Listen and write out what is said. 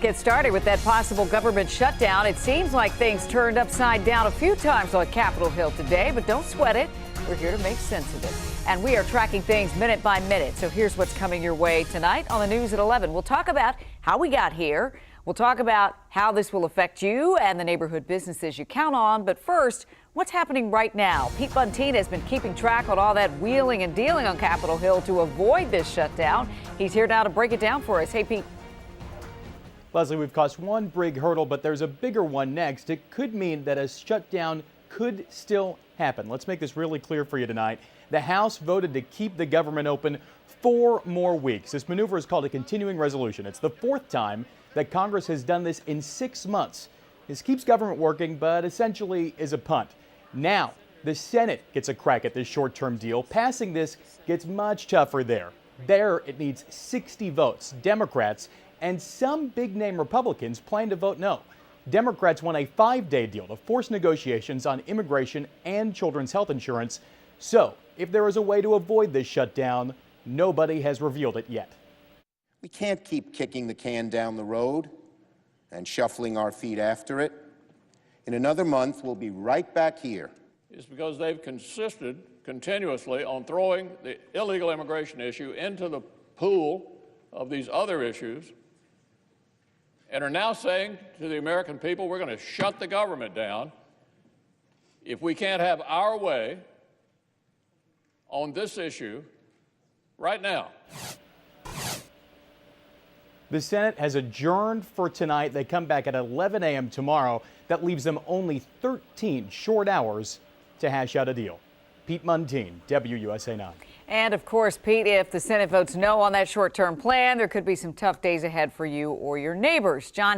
Get started with that possible government shutdown. It seems like things turned upside down a few times on Capitol Hill today, but don't sweat it. We're here to make sense of it. And we are tracking things minute by minute. So here's what's coming your way tonight on the news at 11. We'll talk about how we got here. We'll talk about how this will affect you and the neighborhood businesses you count on. But first, what's happening right now? Pete Bunteen has been keeping track on all that wheeling and dealing on Capitol Hill to avoid this shutdown. He's here now to break it down for us. Hey, Pete. Leslie, we've crossed one big hurdle, but there's a bigger one next. It could mean that a shutdown could still happen. Let's make this really clear for you tonight. The House voted to keep the government open 4 more weeks. This maneuver is called a continuing resolution. It's the 4th time that Congress has done this in 6 months. This keeps government working, but essentially is a punt. Now, the Senate gets a crack at this short-term deal. Passing this gets much tougher there. There, it needs 60 votes. Democrats and some big-name Republicans plan to vote no. Democrats want a 5-day deal to force negotiations on immigration and children's health insurance. So, if there is a way to avoid this shutdown, nobody has revealed it yet. We can't keep kicking the can down the road and shuffling our feet after it. In another month, we'll be right back here. It's because they've consisted continuously on throwing the illegal immigration issue into the pool of these other issues, and are now saying to the American people, we're going to shut the government down if we can't have our way on this issue right now. The Senate has adjourned for tonight. They come back at 11 a.m. tomorrow. That leaves them only 13 short hours to hash out a deal. Pete Bunteen, WUSA 9. And of course, Pete, if the Senate votes no on that short-term plan, there could be some tough days ahead for you or your neighbors. John